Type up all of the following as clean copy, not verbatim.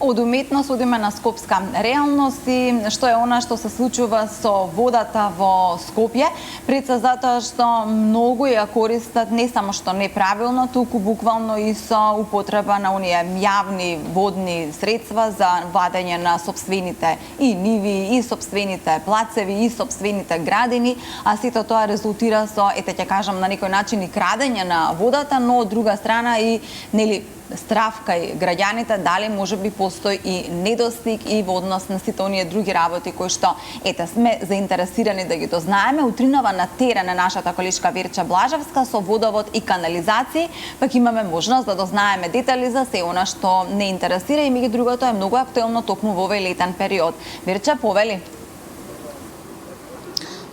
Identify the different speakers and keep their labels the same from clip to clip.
Speaker 1: Од уметност одиме на скопска реалност и што е она што се случува со водата во Скопје, пред се затоа што многу ја користат не само што неправилно, туку буквално и со употреба на оние јавни водни средства за вадење на сопствените и ниви, и сопствените плацеви, и сопствените градини, а сето тоа резултира со, ете ќе кажам на некој начин и крадење на водата, но од друга страна и нели страв кај граѓаните дали можеби постои и недостиг и во однос на сите оние други работи кои што ете сме заинтересирани да ги дознаеме. Утринава на терен на нашата колешка Верча Блажевска со водовод и канализации, пак имаме можност да дознаеме детали за се она што не интересира и меѓу другото е многу актуелно токму во овој летен период. Верча, повели.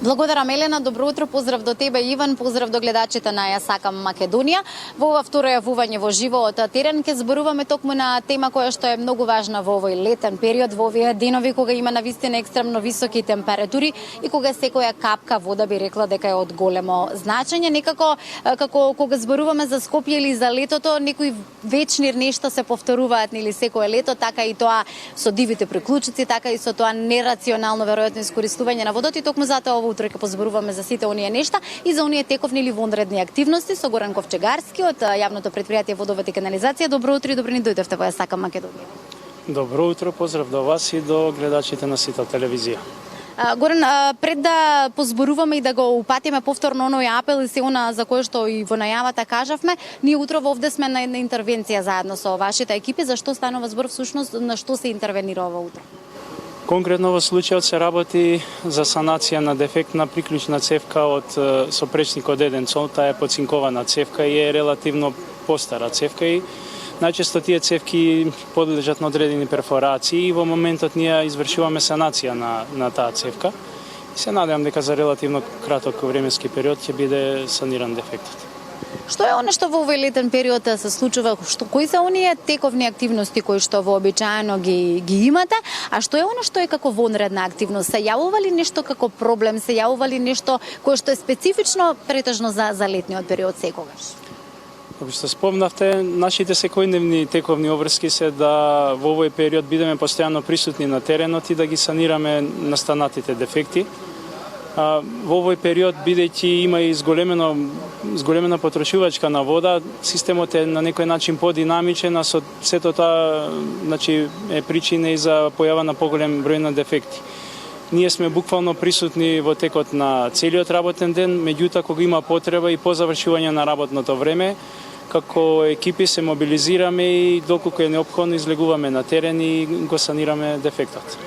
Speaker 2: Благодарам, Елена. Добро утро. Поздрав до тебе, Иван. Поздрав до гледачите на Ја сакам Македонија. Во ова второ јавување во живо од терен ќе зборуваме токму на тема која што е многу важна во овој летен период, во овие денови кога има навистина екстремно високи температури и кога секоја капка вода би рекла дека е од големо значење. Некако како кога зборуваме за Скопје или за летото, некои вечни нешта се повторуваат нели секое лето, така и тоа со дивите приклучици, така и со тоа нерационално веројатно искористување на водата и токму затоа утро ќе позборуваме за сите оние нешта и за оние тековни или вонредни активности со Горан Ковчегарски од јавното претпријатие Водовод и канализација. Добро утро и добро ни дојдовте во Ја сакам Македонија.
Speaker 3: Добро утро, поздрав до вас и до гледачите на сите телевизија.
Speaker 2: Горан, пред да позборуваме и да го упатиме повторно оној апел и се она за кое што и во најавата кажавме, ние утро овде сме на една интервенција заедно со вашите екипи. Зашто станува збор всушност, на што се интервенира ова утро?
Speaker 3: Конкретно во случајот се работи за санација на дефектна приклучна цевка од сопречникот 1. Таа е поцинкована цевка и е релативно постара цевка и најчесто тие цевки подлежат на одредени перфорации и во моментот ние извршуваме санација на таа цевка. Се надевам дека за релативно краток временски период ќе биде саниран дефектот.
Speaker 2: Што е она што во овој летен период се случува? Кои се оние тековни активности кои што вообичаено ги имате, а што е она што е како вонредна активност? Се јавува ли нешто како проблем? Се јавува ли нешто кое што е специфично претежно за летниот период секогаш?
Speaker 3: Како што спомнавте, нашите секојдневни тековни обврски се да во овој период бидеме постојано присутни на теренот и да ги санираме настанатите дефекти. Во овој период, бидејќи има и зголемена потрошувачка на вода, системот е на некој начин подинамичен, а со сето тоа е причина и за појава на поголем број на дефекти. Ние сме буквално присутни во текот на целиот работен ден, меѓутоа кога има потреба и по завршување на работното време, како екипи се мобилизираме и доколку е неопходно излегуваме на терен и го санираме дефектот.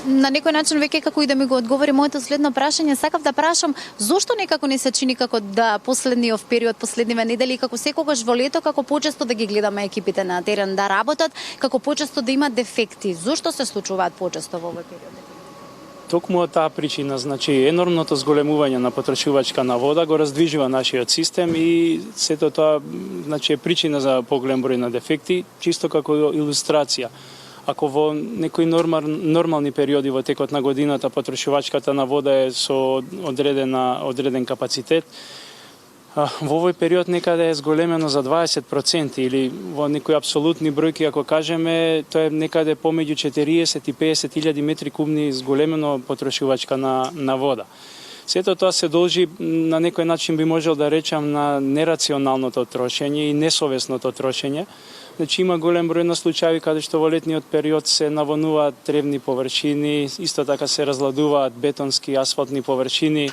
Speaker 2: На некој начин веќе како и да ми го одговори моето следно прашање, сакав да прашам зошто некако не се чини како да последниот период, последниве недели, како секогаш во лето, како почесто да ги гледаме екипите на терен да работат, како почесто да имат дефекти. Зошто се случуваат почесто во овој период?
Speaker 3: Токму од таа причина, енормното зголемување на потрошувачка на вода го раздвижува нашиот систем и сето тоа е причина за поголем број на дефекти, чисто како илустрација. Ако во некои нормални периоди во текот на годината потрошувачката на вода е со одреден капацитет, во овој период некаде е зголемено за 20% или во некои апсолутни бројки, ако кажеме, тоа е некаде помеѓу 40 и 50 илјади метри кубни зголемено потрошувачка на вода. Сето тоа се должи на некој начин би можел да речам на нерационалното трошење и несовесното трошење. Има голем број на случаи каде што во летниот период се навонуваат тревни површини, исто така се разладуваат бетонски асфалтни површини.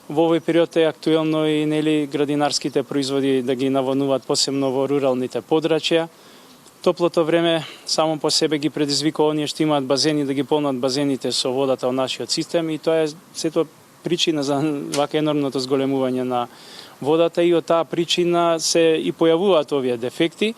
Speaker 3: Во овој период е актуелно и градинарските производи да ги навонуваат посебно во руралните подрачја. Топлото време само по себе ги предизвикува оние што имаат базени да ги полнат базените со водата од нашиот систем и тоа е сето причина за вака енормното зголемување на водата и од таа причина се и појавуваат овие дефекти.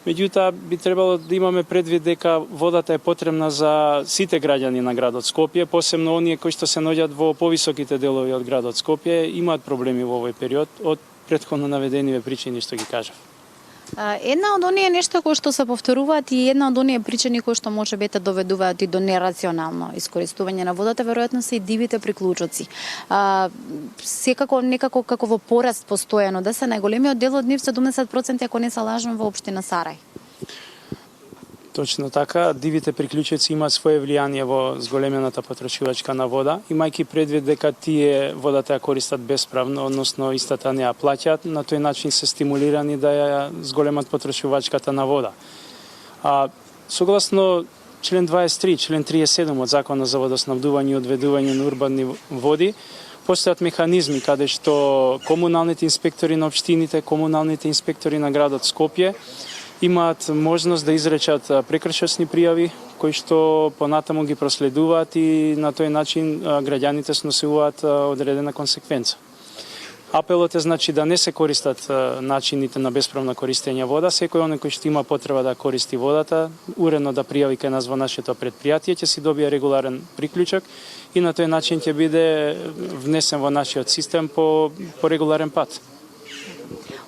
Speaker 3: Меѓутоа, би требало да имаме предвид дека водата е потребна за сите граѓани на градот Скопје, посебно оние кои што се наоѓаат во повисоките делови од градот Скопје, имаат проблеми во овој период од претходно наведениве причини што ги кажав.
Speaker 2: Една од оние нешта кои што се повторуваат и една од оние причини кои што може би доведуваат и до нерационално искористување на водата, веројатно се и дивите приклучоци. Секако некако како во пораст постојано, да се најголемиот дел од нив 70%, ако не се лажам, во општина Сарај.
Speaker 3: Точно така, дивите приклучоци имаат свое влијание во зголемената потрошувачка на вода, имајќи предвид дека тие водата ја користат бесправно, односно истата не ја плаќаат, на тој начин се стимулирани да ја зголемат потрошувачката на вода. А согласно член 23, член 37 од Законот за водоснабдување и одведување на урбани води, постојат механизми каде што комуналните инспектори на општините, комуналните инспектори на градот Скопје имаат можност да изречат прекршосни пријави кои што понатаму ги проследуваат и на тој начин граѓаните сносуваат одредена консеквенца. Апелот е значи да не се користат начините на бесправно користење вода, секој оној кој што има потреба да користи водата, уредно да пријави кај нас во нашето предпријатие, ќе си добие регуларен приклучок и на тој начин ќе биде внесен во нашиот систем по регуларен пат.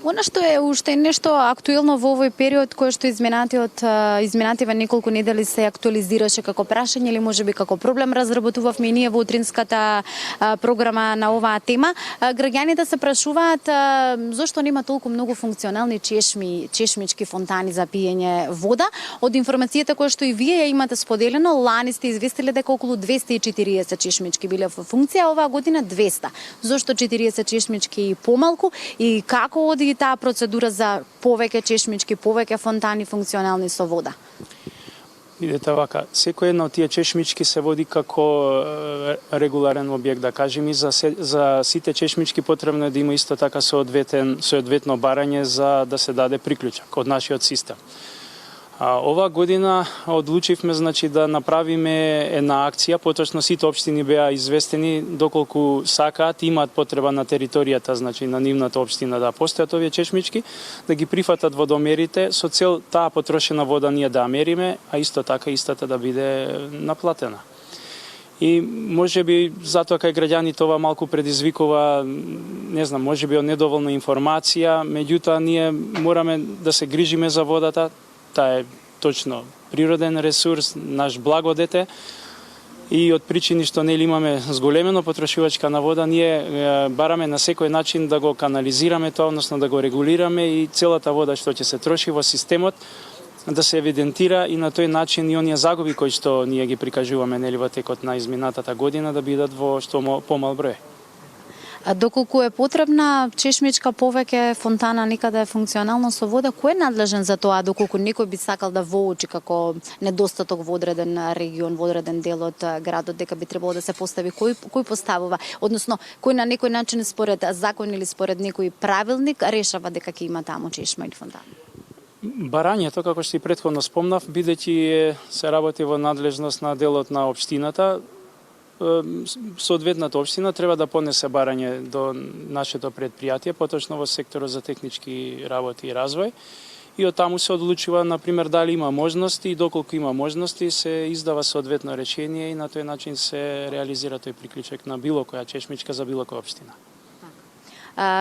Speaker 2: Она што е уште нешто актуелно во овој период кој што изминатива неколку недели се актуализираше како прашање или можеби како проблем, разработувавме и ние во утринската програма на оваа тема. Граѓаните се прашуваат зошто нема толку многу функционални чешмички фонтани за пиење вода. Од информацијата која што и вие ја имате споделено, лани сте известиле дека околу 240 чешмички биле во функција, оваа година 200. Зошто 40 чешмички и помалку и како оди таа процедура за повеќе чешмички, повеќе фонтани функционални со вода?
Speaker 3: Видете вака, секој една од тие чешмички се води како регуларен објект, да кажем, и за сите чешмички потребно е да има исто така соодветно барање за да се даде приклучок од нашиот систем. Оваа година одлучивме значи да направиме една акција, поточно сите општини беа известени доколку сакаат, имаат потреба на територијата, значи на нивната општина да постојат овие чешмички, да ги прифатат водомерите со цел таа потрошена вода ние да мериме, а исто така истата да биде наплатена. И можеби затоа кај граѓаните ова малку предизвикува, не знам, можеби од недоволна информација, меѓутоа ние мораме да се грижиме за водата. Таа е точно природен ресурс, наш благодете и од причини што нели имаме зголемено потрошувачка на вода, ние бараме на секој начин да го канализираме тоа, односно да го регулираме и целата вода што ќе се троши во системот да се евидентира и на тој начин и оние загуби кои што ние ги прикажуваме нели во текот на изминатата година да бидат во што помал број.
Speaker 2: А доколку е потребна чешмичка повеќе фонтана некаде функционално со вода, кој е надлежен за тоа доколку некој би сакал да воочи како недостаток во одреден регион, во одреден дел од градот дека би требало да се постави, кој поставува, односно кој на некој начин според закон или според некој правилник решава дека ќе има таму чешма или фонтана?
Speaker 3: Барањето, како што и претходно спомнав, бидејќи се работи во надлежност на делот на општината, соодветната општина треба да понесе барање до нашето предпријатие, поточно во секторот за технички работи и развој. И од таму се одлучува, например, дали има можности и доколку има можности се издава соодветно решение и на тој начин се реализира тој приклучок на било која чешмичка за било која општина.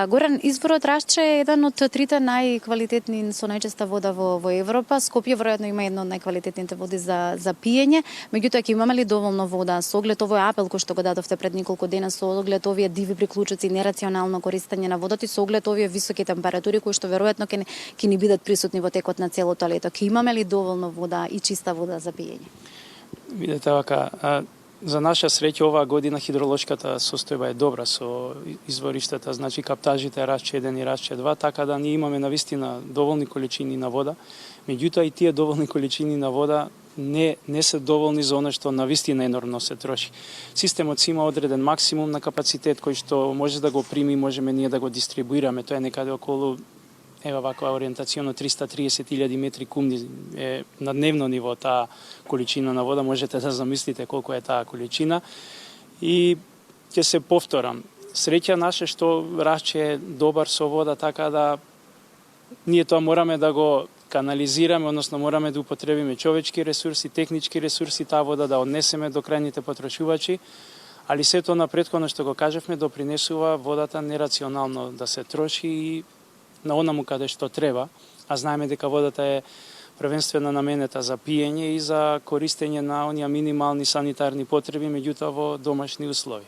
Speaker 2: Горан, изворот Рашче е еден од трите најквалитетни со најчеста вода во Европа. Скопје веројатно има едно од најквалитетните води за пиење. Меѓутоа, ќе имаме ли доволно вода со оглед овој апел кој што го дадовте пред неколку дена, со оглед овие диви приклучоци, нерационално користење на водата и со оглед овие високи температури кои што веројатно ќе ни бидат присутни во текот на целото лето. Ќе имаме ли доволно вода и чиста вода за пиење?
Speaker 3: Видете вака, за наша среќа оваа година хидролошката состојба е добра со извориштата, значи каптажите Рашче 1 и Рашче 2, така да ние имаме навистина доволни количини на вода. Меѓутоа и тие доволни количини на вода не се доволни за оно што навистина енормно се троши. Системот си има одреден максимум на капацитет кој што може да го прими, можеме ние да го дистрибуираме. Тоа е некаде околу ваква ориентацијно 330.000 метри кумни е на дневно ниво таа количина на вода, можете да замислите колку е таа количина. И ќе се повторам, среќа наша што Рашче е добар со вода, така да ние тоа мораме да го канализираме, односно мораме да употребиме човечки ресурси, технички ресурси, таа вода да однесеме до крајните потрошувачи, али сето на претходно што го кажавме допринесува водата нерационално да се троши и на онаму каде што треба, а знаеме дека водата е првенствено наменета за пиење и за користење на оние минимални санитарни потреби, меѓутоа во домашни услови.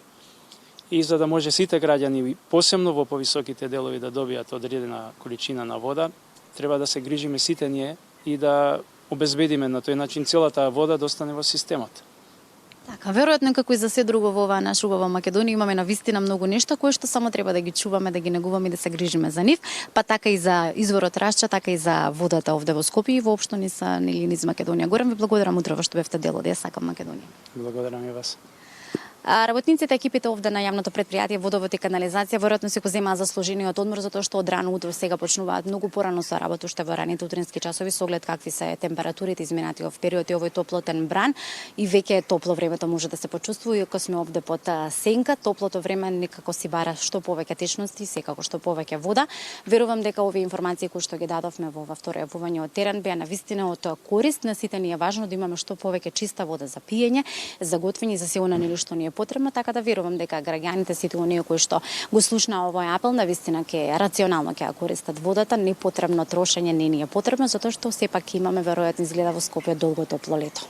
Speaker 3: И за да може сите граѓани, посебно во повисоките делови, да добијат одредена количина на вода, треба да се грижиме сите ние и да обезбедиме на тој начин целата вода да остане во системот.
Speaker 2: Така, веројатно како и за се друго во оваа наша убава Македонија имаме навистина многу нешта кои што само треба да ги чуваме, да ги негуваме и да се грижиме за нив, па така и за изворот Рашча, така и за водата овде во Скопје и воопшто низ Македонија. Горан, ви благодарам утрово што бевте дел од Ја сакам Македонија.
Speaker 3: Благодарам и вас.
Speaker 2: Работниците, екипите овде на јавното предпријатие Водовод и канализација веројатно се го земаат заслужениот одмор затоа што од рано утро сега почнуваат многу порано со работа уште во раните утрински часови со оглед какви се температурите изминатиот период и овој топлотен бран и веќе е топло времето може да се почувствува иако сме овде под сенка, топлото време некако си бара што повеќе течности, секако што повеќе вода. Верувам дека овие информации кои што ги дадовме во второ јавување од терен беа навистина од корист. На сите ни е важно да имаме што повеќе чиста вода за пиење, за готвење, за се она нели што ни е потребно, така да верувам дека граѓаните сите оние кои што го слушнаа овој апел навистина ќе рационално ќе ја користат водата, непотребно трошење не ни е потребно затоа што сепак имаме веројатно изгледа во Скопје долго топло лето.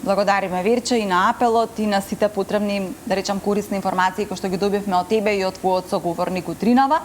Speaker 1: Благодариме Верче и на апелот и на сите потребни, да речам, корисни информации кои што ги добивме од тебе и од твојот соговорник утринава.